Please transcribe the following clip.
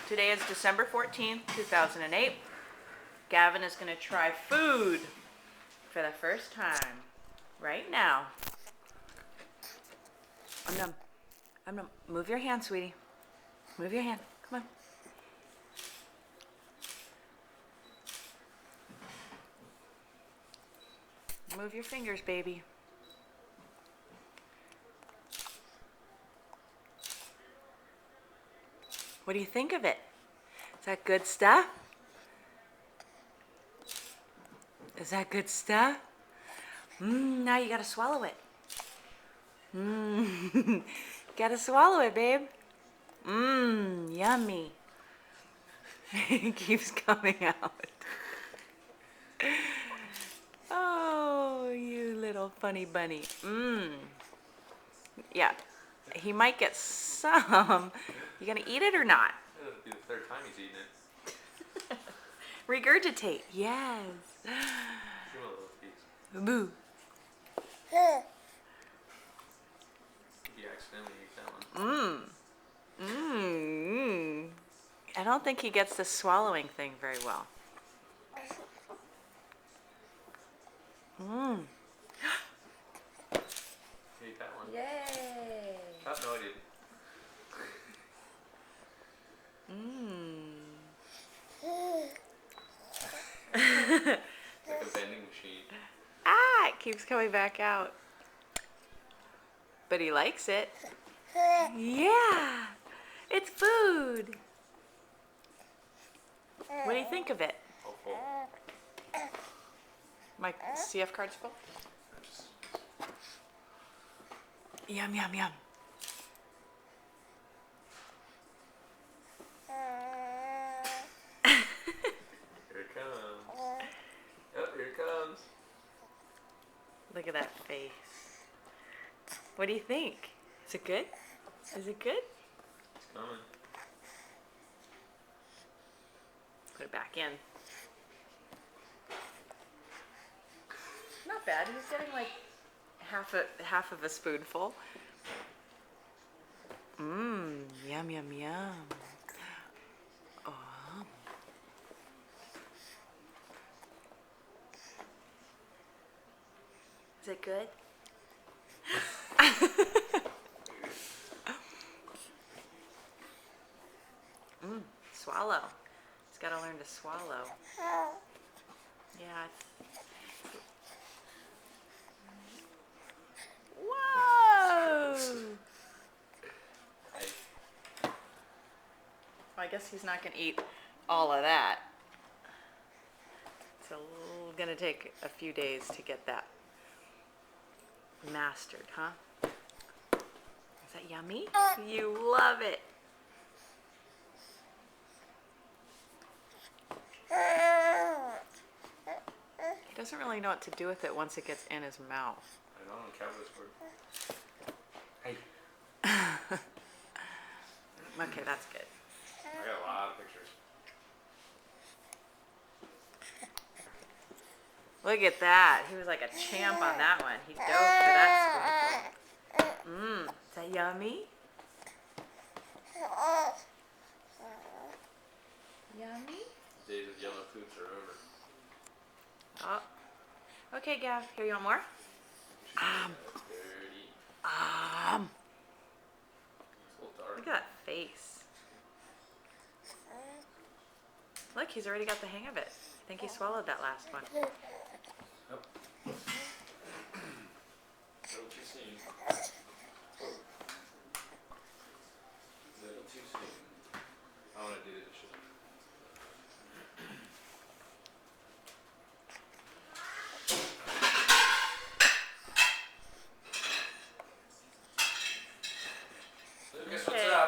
Today is December 14th, 2008. Gavin is going to try food for the first time right now. I'm numb. Move your hand, sweetie. Move your hand. Come on. Move your fingers, baby. What do you think of it? Is that good stuff? Is that good stuff? Now you gotta swallow it. Gotta swallow it, babe. Yummy. It keeps coming out. Oh, you little funny bunny. Yeah, he might get some. You gonna eat it or not? It'll be the third time he's eaten it. Regurgitate, yes. Give him a little piece. Boo. If you accidentally ate that one. I don't think he gets the swallowing thing very well. You ate that one. Yay. Oh, no, I didn't. Like a vending machine. It keeps coming back out. But he likes it. Yeah, it's food. What do you think of it? Oh, full. My CF card's full? Yum, yum, yum. Here it comes. Oh, here it comes. Look at that face. What do you think? Is it good? Is it good? It's coming. Put it back in. Not bad. He's getting like half of a spoonful. Yum, yum, yum. Oh. Is it good? Swallow. He's got to learn to swallow. Yeah. Whoa! Well, I guess he's not going to eat all of that. It's going to take a few days to get that mastered, huh? Is that yummy? You love it. He doesn't really know what to do with it once it gets in his mouth. I know, Cowboys word. Hey. Okay, that's good. I got a lot of pictures. Look at that. He was like a champ on that one. He dove for that spoonful. Is that yummy? Yummy? The days of yellow foods are over. Oh. Okay, Gav. Here, you want more? That's dirty. It's a little dark. Look at that face. Look, he's already got the hang of it. I think he swallowed that last one.